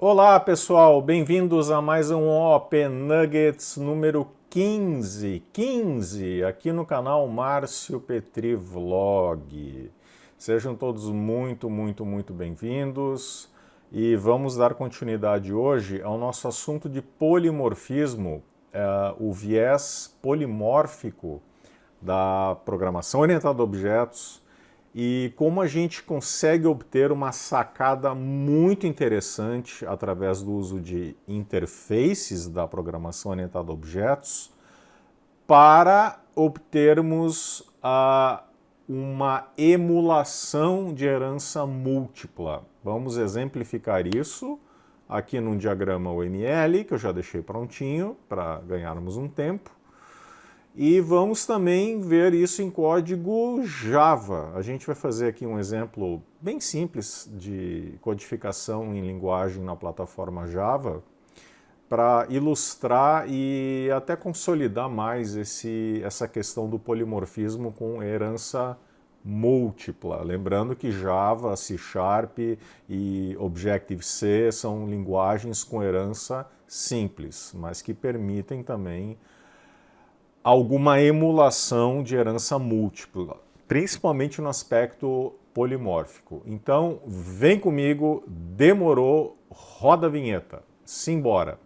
Olá pessoal, bem-vindos a mais um OP Nuggets número 15 aqui no canal Márcio Petri Vlog. Sejam todos muito bem-vindos e vamos dar continuidade hoje ao nosso assunto de polimorfismo, o viés polimórfico da programação orientada a objetos e como a gente consegue obter uma sacada muito interessante através do uso de interfaces da programação orientada a objetos para obtermos uma emulação de herança múltipla. Vamos exemplificar isso aqui num diagrama UML, que eu já deixei prontinho para ganharmos um tempo. E vamos também ver isso em código Java. A gente vai fazer aqui um exemplo bem simples de codificação em linguagem na plataforma Java para ilustrar e até consolidar mais essa questão do polimorfismo com herança múltipla. Lembrando que Java, C# e Objective-C são linguagens com herança simples, mas que permitem também alguma emulação de herança múltipla, principalmente no aspecto polimórfico. Então, vem comigo, demorou, roda a vinheta. Simbora!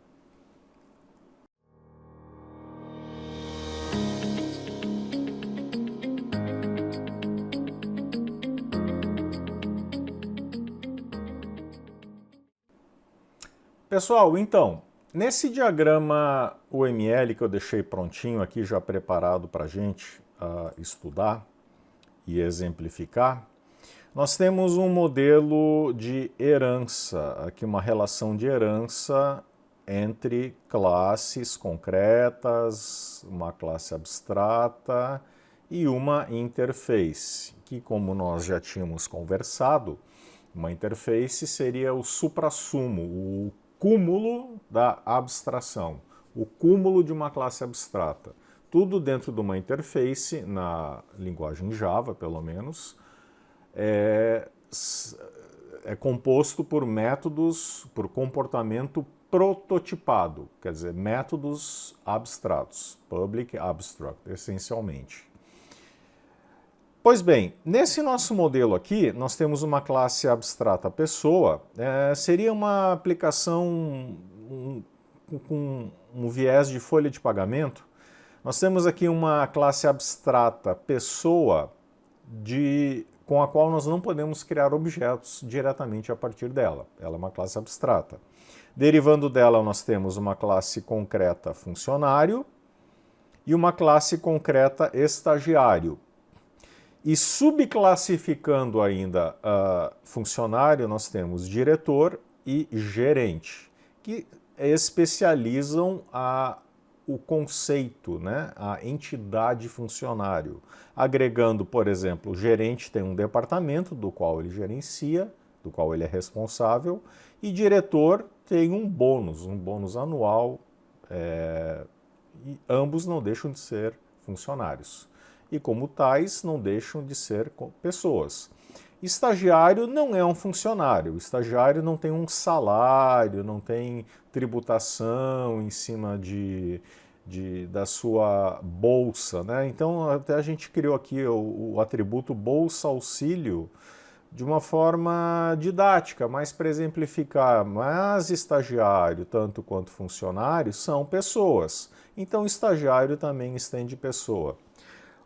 Pessoal, então, nesse diagrama UML que eu deixei prontinho aqui, já preparado para a gente estudar e exemplificar, nós temos um modelo de herança, aqui uma relação de herança entre classes concretas, uma classe abstrata e uma interface, que como nós já tínhamos conversado, uma interface seria o suprassumo, o cúmulo da abstração, o cúmulo de uma classe abstrata. Tudo dentro de uma interface, na linguagem Java, pelo menos, é composto por métodos, por comportamento prototipado, quer dizer, métodos abstratos, public abstract, essencialmente. Pois bem, nesse nosso modelo aqui, nós temos uma classe abstrata pessoa, seria uma aplicação com um viés de folha de pagamento. Nós temos aqui uma classe abstrata pessoa com a qual nós não podemos criar objetos diretamente a partir dela. Ela é uma classe abstrata. Derivando dela, nós temos uma classe concreta funcionário e uma classe concreta estagiário. E subclassificando ainda funcionário, nós temos diretor e gerente, que especializam o conceito, né, a entidade funcionário. Agregando, por exemplo, o gerente tem um departamento do qual ele gerencia, do qual ele é responsável, e diretor tem um bônus anual, e ambos não deixam de ser funcionários. E como tais, não deixam de ser pessoas. Estagiário não é um funcionário, o estagiário não tem um salário, não tem tributação em cima da sua bolsa, né? Então até a gente criou aqui o atributo bolsa auxílio de uma forma didática, mais para exemplificar, mas estagiário, tanto quanto funcionário, são pessoas. Então estagiário também estende pessoa.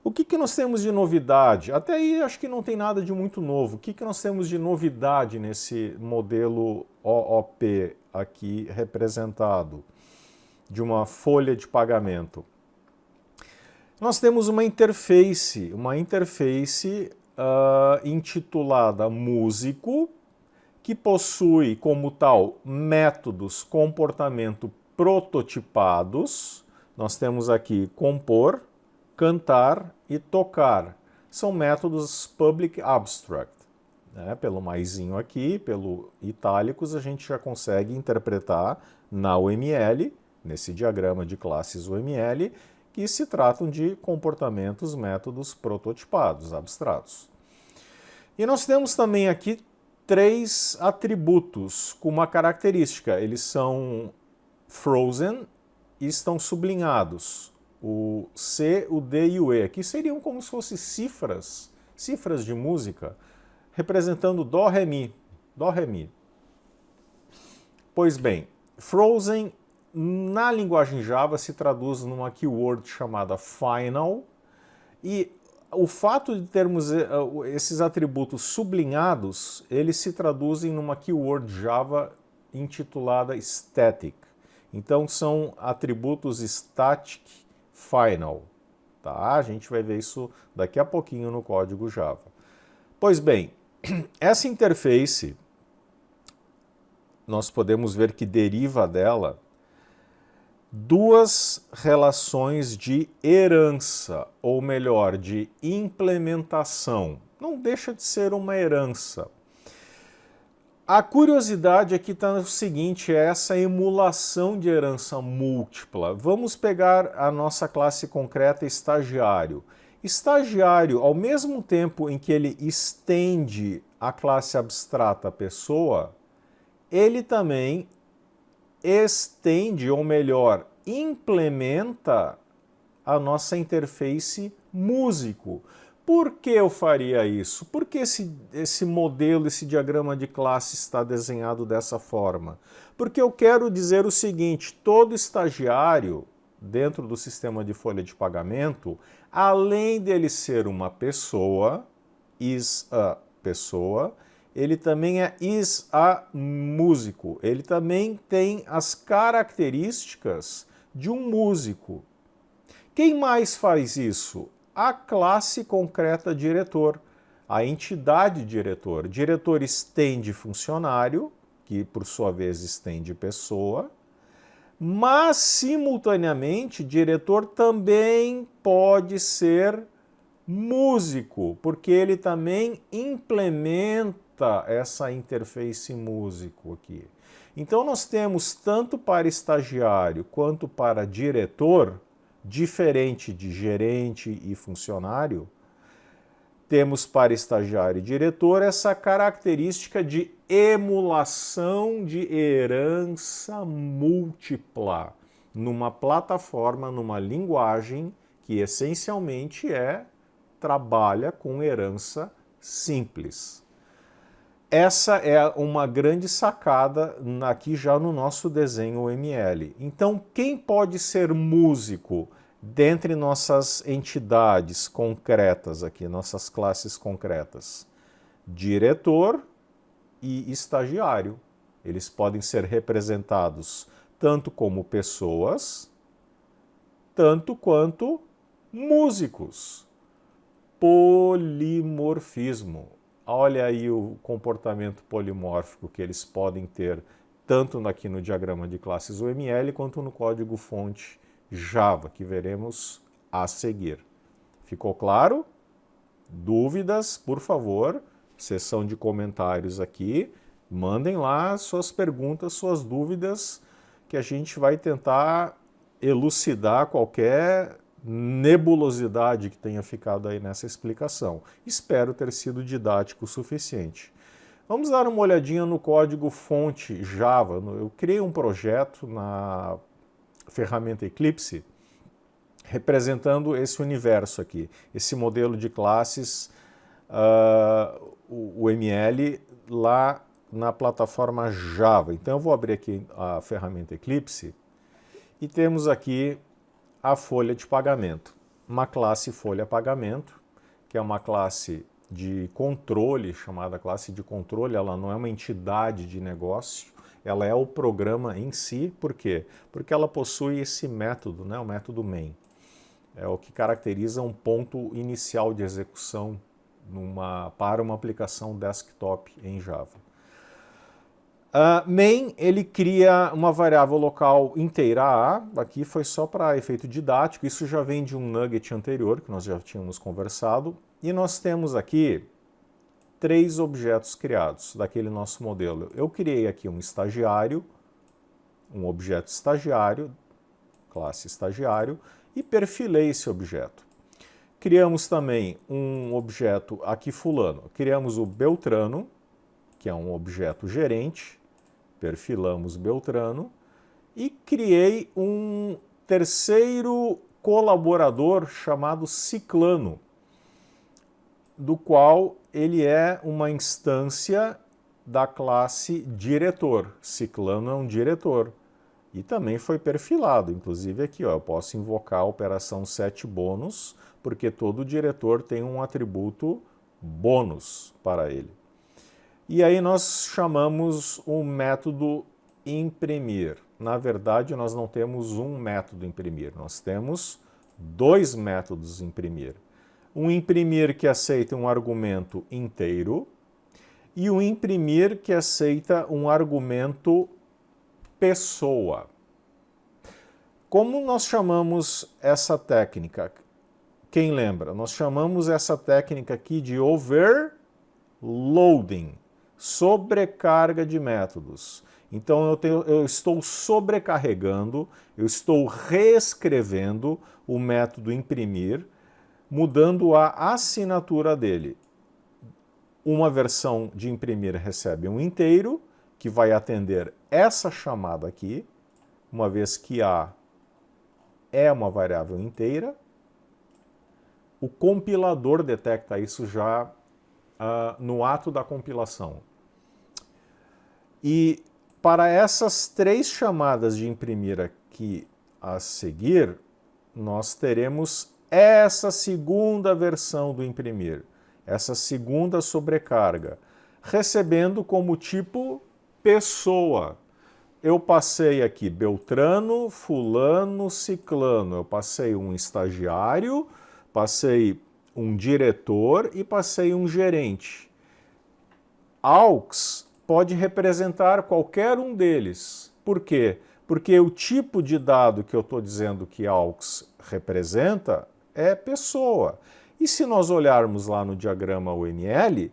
O que nós temos de novidade? Até aí acho que não tem nada de muito novo. O que nós temos de novidade nesse modelo OOP aqui representado, de uma folha de pagamento? Nós temos uma interface intitulada músico, que possui como tal métodos comportamento prototipados. Nós temos aqui compor, cantar e tocar. São métodos public abstract. Pelo maisinho aqui, pelo itálicos, a gente já consegue interpretar na UML, nesse diagrama de classes UML, que se tratam de comportamentos, métodos prototipados, abstratos. E nós temos também aqui 3 atributos com uma característica. Eles são frozen e estão sublinhados. O C, o D e o E. Aqui seriam como se fossem cifras de música, representando Dó, Ré, Mi. Dó, Ré, Mi. Pois bem, frozen na linguagem Java se traduz numa keyword chamada final, e o fato de termos esses atributos sublinhados, eles se traduzem numa keyword Java intitulada static. Então são atributos static final. Tá? A gente vai ver isso daqui a pouquinho no código Java. Pois bem, essa interface, nós podemos ver que deriva dela duas relações de herança, ou melhor, de implementação. Não deixa de ser uma herança. A curiosidade aqui está no seguinte, é essa emulação de herança múltipla. Vamos pegar a nossa classe concreta estagiário. Estagiário, ao mesmo tempo em que ele estende a classe abstrata pessoa, ele também estende, ou melhor, implementa a nossa interface músico. Por que eu faria isso? Por que esse modelo, esse diagrama de classe está desenhado dessa forma? Porque eu quero dizer o seguinte, todo estagiário dentro do sistema de folha de pagamento, além dele ser uma pessoa, is a pessoa, ele também é is a músico. Ele também tem as características de um músico. Quem mais faz isso? A classe concreta diretor, a entidade diretor. Diretor estende funcionário, que por sua vez estende pessoa, mas simultaneamente diretor também pode ser músico, porque ele também implementa essa interface músico aqui. Então nós temos tanto para estagiário quanto para diretor, diferente de gerente e funcionário, temos para estagiário e diretor essa característica de emulação de herança múltipla numa plataforma, numa linguagem que essencialmente trabalha com herança simples. Essa é uma grande sacada aqui já no nosso desenho ML. Então, quem pode ser músico dentre nossas entidades concretas aqui, nossas classes concretas? Diretor e estagiário. Eles podem ser representados tanto como pessoas, tanto quanto músicos. Polimorfismo. Olha aí o comportamento polimórfico que eles podem ter tanto aqui no diagrama de classes UML quanto no código-fonte Java, que veremos a seguir. Ficou claro? Dúvidas, por favor, seção de comentários aqui. Mandem lá suas perguntas, suas dúvidas, que a gente vai tentar elucidar qualquer nebulosidade que tenha ficado aí nessa explicação. Espero ter sido didático o suficiente. Vamos dar uma olhadinha no código-fonte Java. Eu criei um projeto na ferramenta Eclipse representando esse universo aqui, esse modelo de classes UML lá na plataforma Java. Então eu vou abrir aqui a ferramenta Eclipse e temos aqui a folha de pagamento. Uma classe folha pagamento, que é uma classe de controle, chamada classe de controle. Ela não é uma entidade de negócio, ela é o programa em si. Por quê? Porque ela possui esse método, né, o método main. É o que caracteriza um ponto inicial de execução para uma aplicação desktop em Java. Main, ele cria uma variável local inteira A, aqui foi só para efeito didático, isso já vem de um nugget anterior, que nós já tínhamos conversado, e nós temos aqui 3 objetos criados daquele nosso modelo. Eu criei aqui um estagiário, um objeto estagiário, classe estagiário, e perfilei esse objeto. Criamos também um objeto aqui fulano, criamos o Beltrano, que é um objeto gerente, perfilamos Beltrano, e criei um terceiro colaborador chamado Ciclano, do qual ele é uma instância da classe diretor. Ciclano é um diretor. E também foi perfilado, inclusive aqui, ó, eu posso invocar a operação setBônus, porque todo diretor tem um atributo bônus para ele. E aí nós chamamos o método imprimir. Na verdade, nós não temos um método imprimir, nós temos dois métodos imprimir. Um imprimir que aceita um argumento inteiro e um imprimir que aceita um argumento pessoa. Como nós chamamos essa técnica? Quem lembra? Nós chamamos essa técnica aqui de overloading, sobrecarga de métodos. Então eu estou sobrecarregando, eu estou reescrevendo o método imprimir, mudando a assinatura dele. Uma versão de imprimir recebe um inteiro, que vai atender essa chamada aqui, uma vez que A é uma variável inteira. O compilador detecta isso já no ato da compilação. E para essas três chamadas de imprimir aqui a seguir, nós teremos essa segunda versão do imprimir, essa segunda sobrecarga, recebendo como tipo pessoa. Eu passei aqui Beltrano, fulano, ciclano. Eu passei um estagiário, passei um diretor e passei um gerente. AUX pode representar qualquer um deles. Por quê? Porque o tipo de dado que eu estou dizendo que AUX representa é pessoa. E se nós olharmos lá no diagrama UML,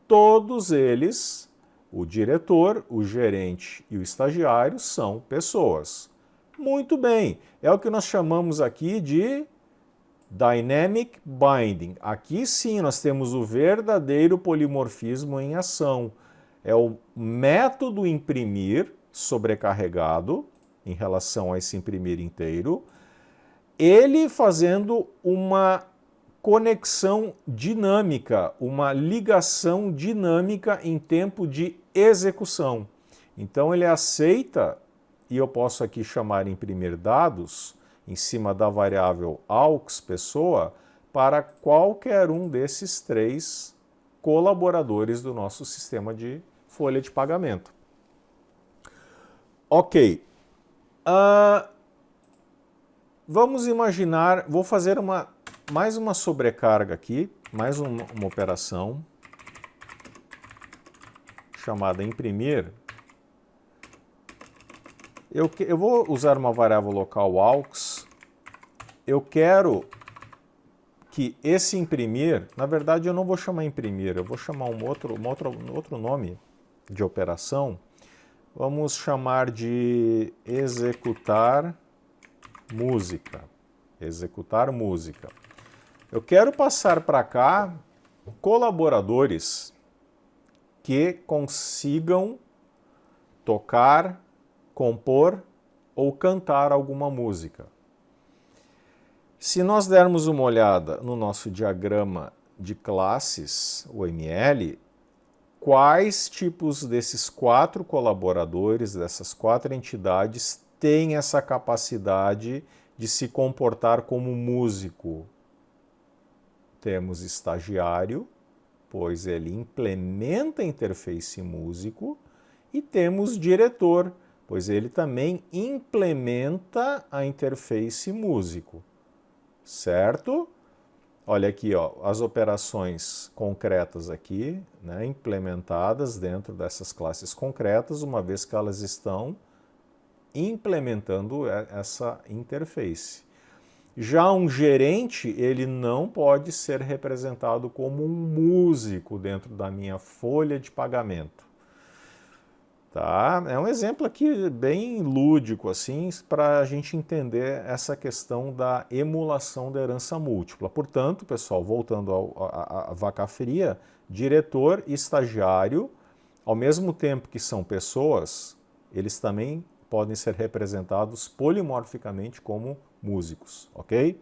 todos eles, o diretor, o gerente e o estagiário, são pessoas. Muito bem, é o que nós chamamos aqui de Dynamic Binding. Aqui sim nós temos o verdadeiro polimorfismo em ação. É o método imprimir sobrecarregado em relação a esse imprimir inteiro, ele fazendo uma conexão dinâmica, uma ligação dinâmica em tempo de execução. Então ele aceita, e eu posso aqui chamar imprimir dados, em cima da variável AUX pessoa, para qualquer um desses três colaboradores do nosso sistema de folha de pagamento. Ok. Vamos imaginar, vou fazer mais uma sobrecarga aqui, mais uma operação chamada imprimir. Eu vou usar uma variável local AUX. Eu quero que esse imprimir, na verdade eu não vou chamar imprimir, eu vou chamar um outro nome de operação. Vamos chamar de executar música. Executar música. Eu quero passar para cá colaboradores que consigam tocar, compor ou cantar alguma música. Se nós dermos uma olhada no nosso diagrama de classes, o UML, quais tipos desses quatro colaboradores, dessas quatro entidades, têm essa capacidade de se comportar como músico? Temos estagiário, pois ele implementa a interface músico, e temos diretor, pois ele também implementa a interface músico. Certo? Olha aqui, ó, as operações concretas aqui, né, implementadas dentro dessas classes concretas, uma vez que elas estão implementando essa interface. Já um gerente, ele não pode ser representado como um músico dentro da minha folha de pagamento. Tá? É um exemplo aqui bem lúdico, assim, para a gente entender essa questão da emulação da herança múltipla. Portanto, pessoal, voltando à vaca fria, diretor e estagiário Ao mesmo tempo que são pessoas, eles também podem ser representados polimorficamente como músicos, ok?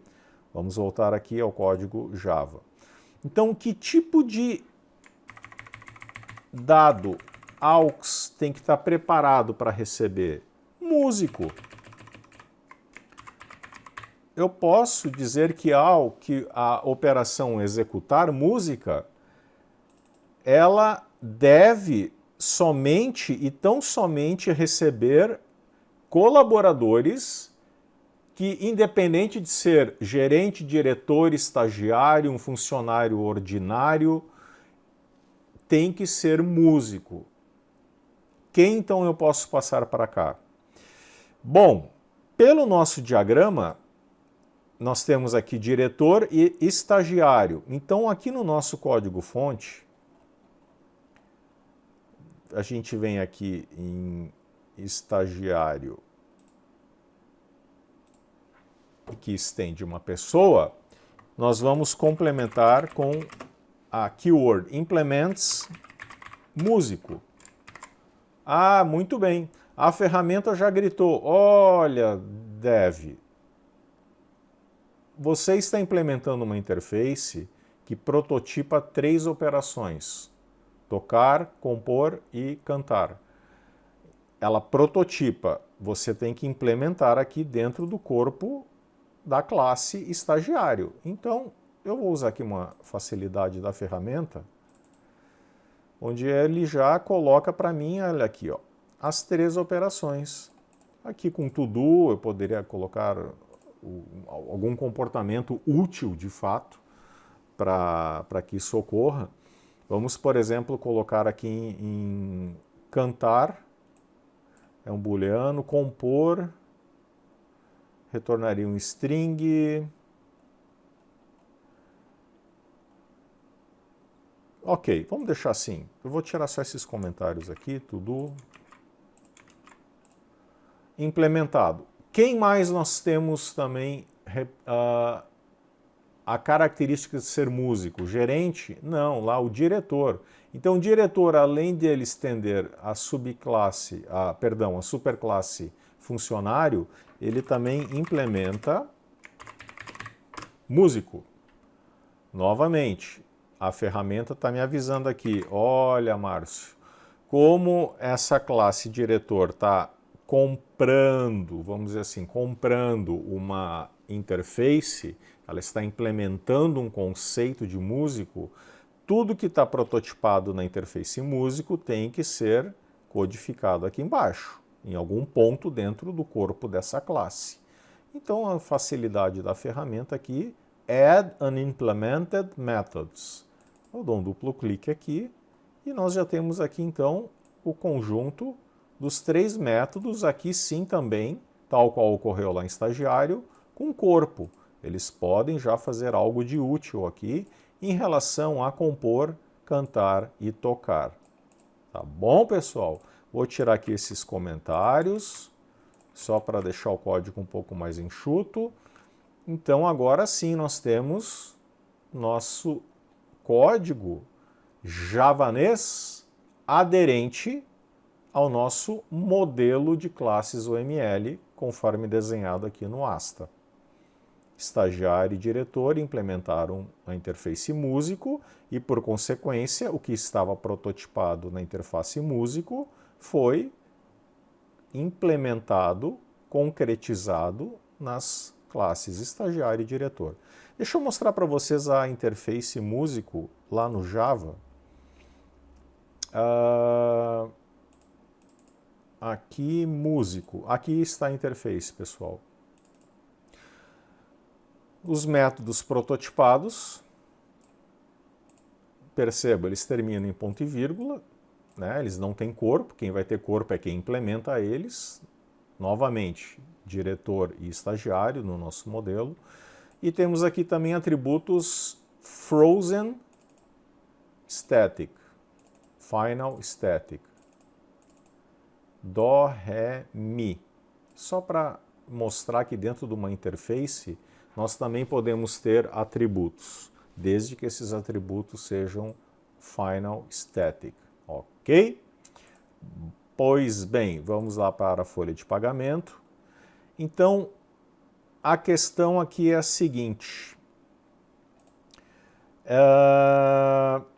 Vamos voltar aqui ao código Java. Então, que tipo de dado AUX tem que estar preparado para receber? Músico. Eu posso dizer que a operação executar música, ela deve somente e tão somente receber colaboradores que, independente de ser gerente, diretor, estagiário, um funcionário ordinário, tem que ser músico. Quem então eu posso passar para cá? Bom, pelo nosso diagrama, nós temos aqui diretor e estagiário. Então, aqui no nosso código-fonte, a gente vem aqui em estagiário, que estende uma pessoa, nós vamos complementar com a keyword implements músico. Ah, muito bem. A ferramenta já gritou, olha, Dev, você está implementando uma interface que prototipa 3 operações: tocar, compor e cantar. Ela prototipa, você tem que implementar aqui dentro do corpo da classe estagiário. Então, eu vou usar aqui uma facilidade da ferramenta, onde ele já coloca para mim, olha aqui, ó, as 3 operações. Aqui com to-do eu poderia colocar algum comportamento útil de fato para que isso ocorra. Vamos, por exemplo, colocar aqui em cantar, é um booleano, compor, retornaria um string. Ok, vamos deixar assim. Eu vou tirar só esses comentários aqui, tudo implementado. Quem mais nós temos também a característica de ser músico? Gerente? Não, lá o diretor. Então, o diretor, além de ele estender a subclasse, a superclasse funcionário, ele também implementa músico. Novamente, a ferramenta está me avisando aqui, olha, Márcio, como essa classe diretor está comprando, vamos dizer assim, comprando uma interface, ela está implementando um conceito de músico, tudo que está prototipado na interface músico tem que ser codificado aqui embaixo, em algum ponto dentro do corpo dessa classe. Então, a facilidade da ferramenta aqui, Add Unimplemented Methods. Eu dou um duplo clique aqui e nós já temos aqui, então, o conjunto dos 3 métodos, aqui sim também, tal qual ocorreu lá em estagiário, com corpo. Eles podem já fazer algo de útil aqui em relação a compor, cantar e tocar. Tá bom, pessoal? Vou tirar aqui esses comentários, só para deixar o código um pouco mais enxuto. Então, agora sim, nós temos nosso código javanês aderente ao nosso modelo de classes OML, conforme desenhado aqui no Asta. Estagiário e diretor implementaram a interface músico e, por consequência, o que estava prototipado na interface músico foi implementado, concretizado nas classes estagiário e diretor. Deixa eu mostrar para vocês a interface músico lá no Java. Aqui, músico. Aqui está a interface, pessoal. Os métodos prototipados, perceba, eles terminam em ponto e vírgula, né? Eles não têm corpo, quem vai ter corpo é quem implementa eles. Novamente, diretor e estagiário no nosso modelo. E temos aqui também atributos frozen static, final static, dó, ré, mi. Só para mostrar que dentro de uma interface nós também podemos ter atributos, desde que esses atributos sejam final static, ok? Pois bem, vamos lá para a folha de pagamento. Então, a questão aqui é a seguinte.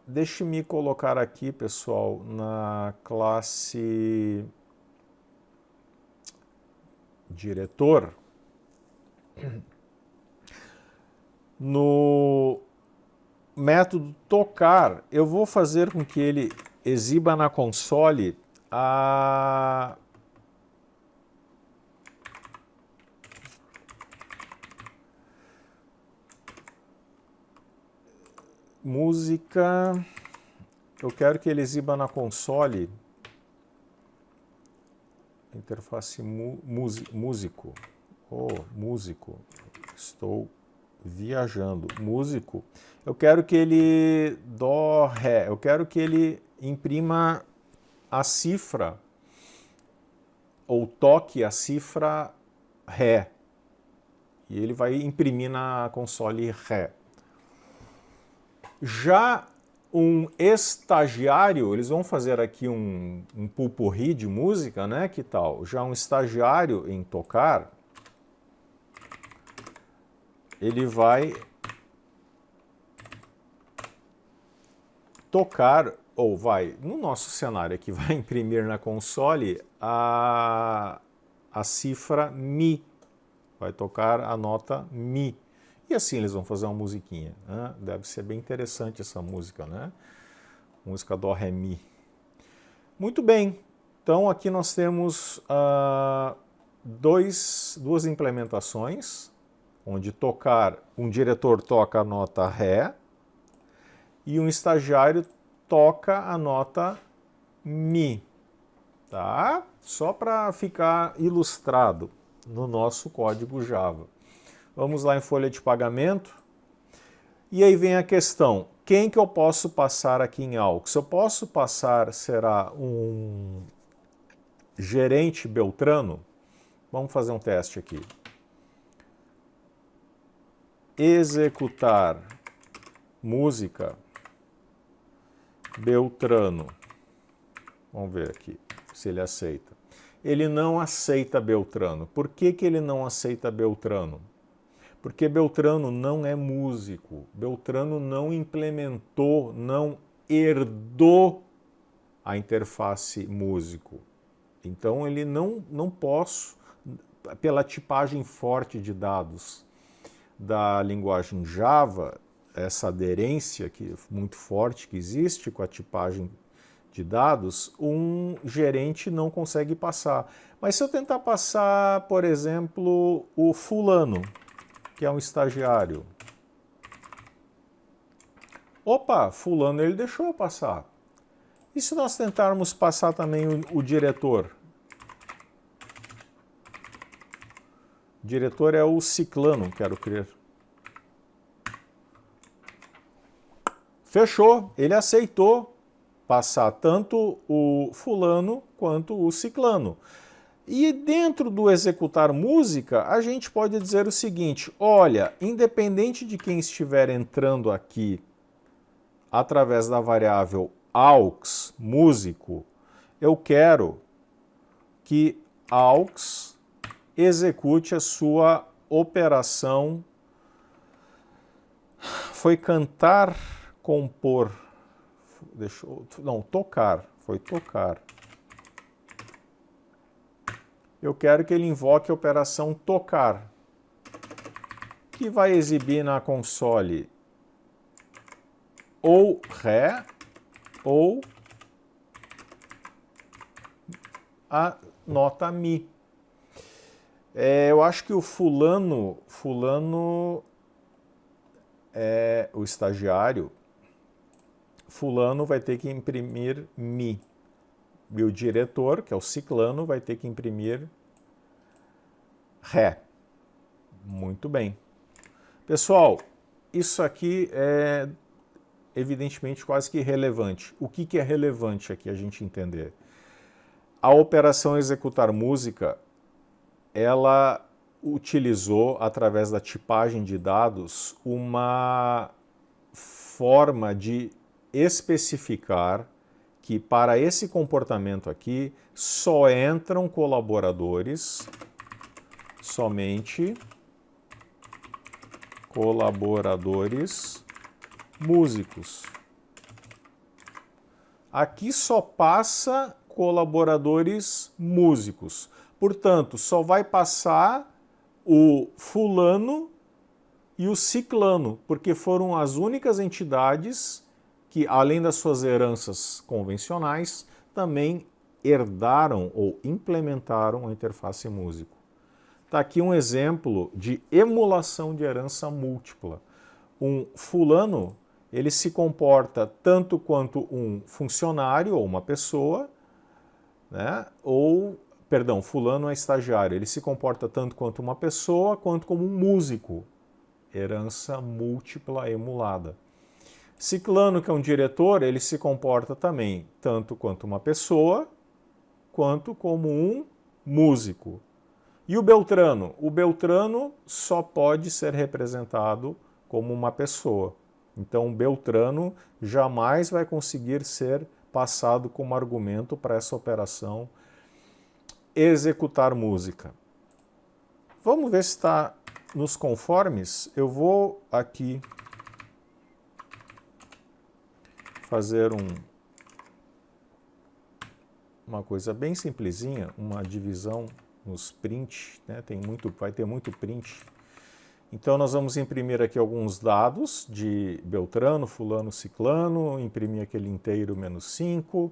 Deixe-me colocar aqui, pessoal, na classe diretor. No método tocar, eu vou fazer com que ele exiba na console a música. Eu quero que ele exiba na console interface músico. Oh, músico. Estou viajando. Músico. Eu quero que ele dó, ré. Eu quero que ele imprima a cifra ou toque a cifra ré. E ele vai imprimir na console ré. Já um estagiário, eles vão fazer aqui um pupurri de música, né? Que tal? Já um estagiário em tocar, ele vai tocar, ou vai, no nosso cenário aqui, vai imprimir na console a cifra Mi. Vai tocar a nota Mi. E assim eles vão fazer uma musiquinha. Né? Deve ser bem interessante essa música, né? Música Dó, Ré, Mi. Muito bem. Então aqui nós temos duas implementações, onde tocar, um diretor toca a nota Ré e um estagiário toca a nota Mi. Tá? Só para ficar ilustrado no nosso código Java. Vamos lá em folha de pagamento. E aí vem a questão, quem que eu posso passar aqui em AUX? Eu posso passar, será um gerente Beltrano? Vamos fazer um teste aqui. Executar música Beltrano. Vamos ver aqui se ele aceita. Ele não aceita Beltrano. Por que que ele não aceita Beltrano? Porque Beltrano não é músico. Beltrano não implementou, não herdou a interface músico. Então ele não posso, pela tipagem forte de dados da linguagem Java, essa aderência muito forte que existe com a tipagem de dados, um gerente não consegue passar. Mas se eu tentar passar, por exemplo, o fulano, que é um estagiário. Opa, fulano ele deixou eu passar. E se nós tentarmos passar também o diretor? O diretor é o ciclano, quero crer. Fechou, ele aceitou passar tanto o fulano quanto o ciclano. E dentro do executar música, a gente pode dizer o seguinte, olha, independente de quem estiver entrando aqui através da variável aux, músico, eu quero que aux execute a sua operação. Foi cantar, compor, tocar, foi tocar. Eu quero que ele invoque a operação tocar, que vai exibir na console ou Ré ou a nota Mi. Eu acho que o fulano é o estagiário, fulano vai ter que imprimir Mi. E o diretor, que é o ciclano, vai ter que imprimir Ré. Muito bem. Pessoal, isso aqui é evidentemente quase que irrelevante. O que é relevante aqui a gente entender? A operação executar música, ela utilizou, através da tipagem de dados, uma forma de especificar que para esse comportamento aqui só entram colaboradores, somente colaboradores músicos. Aqui só passa colaboradores músicos. Portanto, só vai passar o fulano e o ciclano, porque foram as únicas entidades que, além das suas heranças convencionais, também herdaram ou implementaram a interface músico. Está aqui um exemplo de emulação de herança múltipla. Um fulano, ele se comporta tanto quanto um funcionário ou uma pessoa, né? Fulano é estagiário, ele se comporta tanto quanto uma pessoa quanto como um músico. Herança múltipla emulada. Ciclano, que é um diretor, ele se comporta também tanto quanto uma pessoa quanto como um músico. E o Beltrano? O Beltrano só pode ser representado como uma pessoa. Então, o Beltrano jamais vai conseguir ser passado como argumento para essa operação executar música. Vamos ver se está nos conformes. Eu vou aqui fazer uma coisa bem simplesinha, uma divisão nos print, né? Vai ter muito print. Então nós vamos imprimir aqui alguns dados de Beltrano, fulano, ciclano, imprimir aquele inteiro menos 5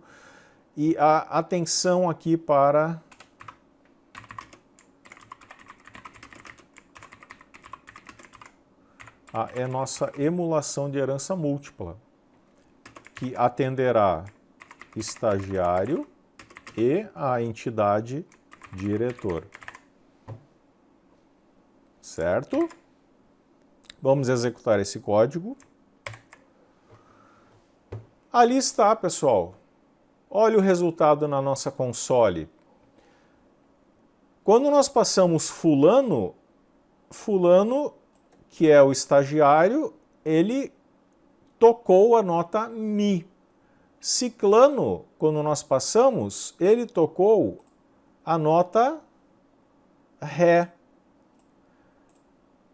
e a atenção aqui para é nossa emulação de herança múltipla, que atenderá estagiário e a entidade diretor. Certo? Vamos executar esse código. Ali está, pessoal. Olha o resultado na nossa console. Quando nós passamos fulano, que é o estagiário, ele tocou a nota Mi. Ciclano, quando nós passamos, ele tocou a nota Ré.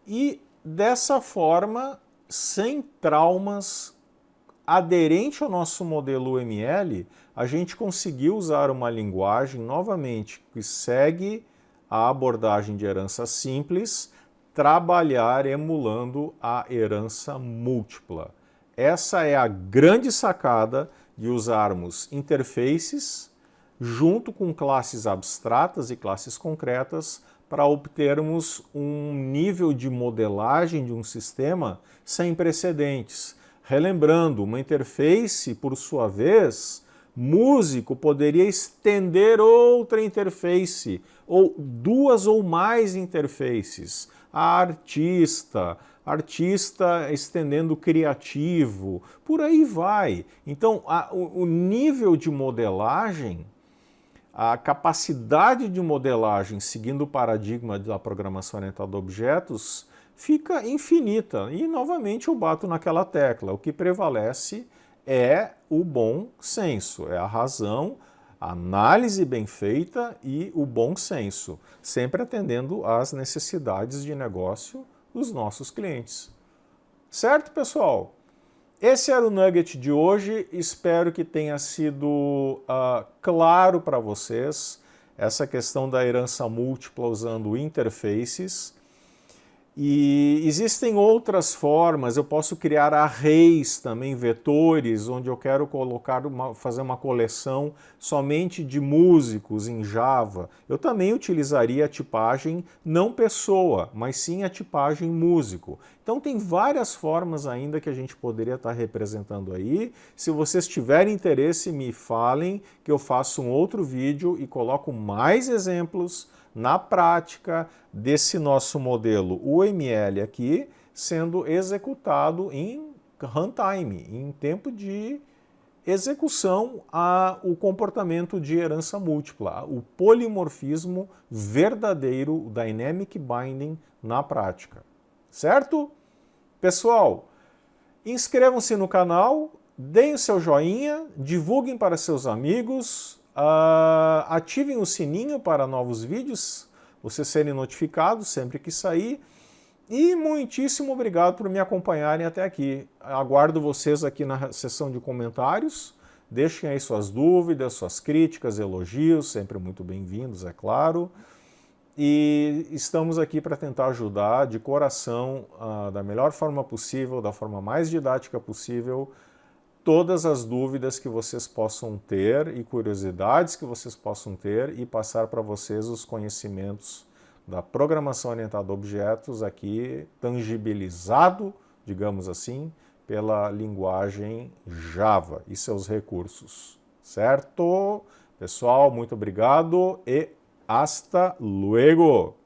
E dessa forma, sem traumas, aderente ao nosso modelo UML, a gente conseguiu usar uma linguagem, novamente, que segue a abordagem de herança simples, trabalhar emulando a herança múltipla. Essa é a grande sacada de usarmos interfaces junto com classes abstratas e classes concretas para obtermos um nível de modelagem de um sistema sem precedentes. Relembrando, uma interface, por sua vez, músico poderia estender outra interface, ou duas ou mais interfaces. A artista estendendo criativo, por aí vai. Então, o nível de modelagem, a capacidade de modelagem seguindo o paradigma da programação orientada a objetos fica infinita. E, novamente, eu bato naquela tecla. O que prevalece é o bom senso, é a razão, a análise bem feita e o bom senso, sempre atendendo às necessidades de negócio dos nossos clientes. Certo, pessoal? Esse era o nugget de hoje, espero que tenha sido claro para vocês essa questão da herança múltipla usando interfaces. E existem outras formas, eu posso criar arrays também, vetores, onde eu quero fazer uma coleção somente de músicos em Java. Eu também utilizaria a tipagem não pessoa, mas sim a tipagem músico. Então tem várias formas ainda que a gente poderia estar representando aí. Se vocês tiverem interesse, me falem que eu faço um outro vídeo e coloco mais exemplos na prática desse nosso modelo UML aqui sendo executado em runtime, em tempo de execução o comportamento de herança múltipla, o polimorfismo verdadeiro, o Dynamic Binding na prática. Certo? Pessoal, inscrevam-se no canal, deem o seu joinha, divulguem para seus amigos, ativem o sininho para novos vídeos, vocês serem notificados sempre que sair. E muitíssimo obrigado por me acompanharem até aqui. Aguardo vocês aqui na seção de comentários. Deixem aí suas dúvidas, suas críticas, elogios, sempre muito bem-vindos, é claro. E estamos aqui para tentar ajudar de coração, da melhor forma possível, da forma mais didática possível, todas as dúvidas que vocês possam ter e curiosidades que vocês possam ter e passar para vocês os conhecimentos da programação orientada a objetos aqui tangibilizado, digamos assim, pela linguagem Java e seus recursos. Certo? Pessoal, muito obrigado e hasta luego!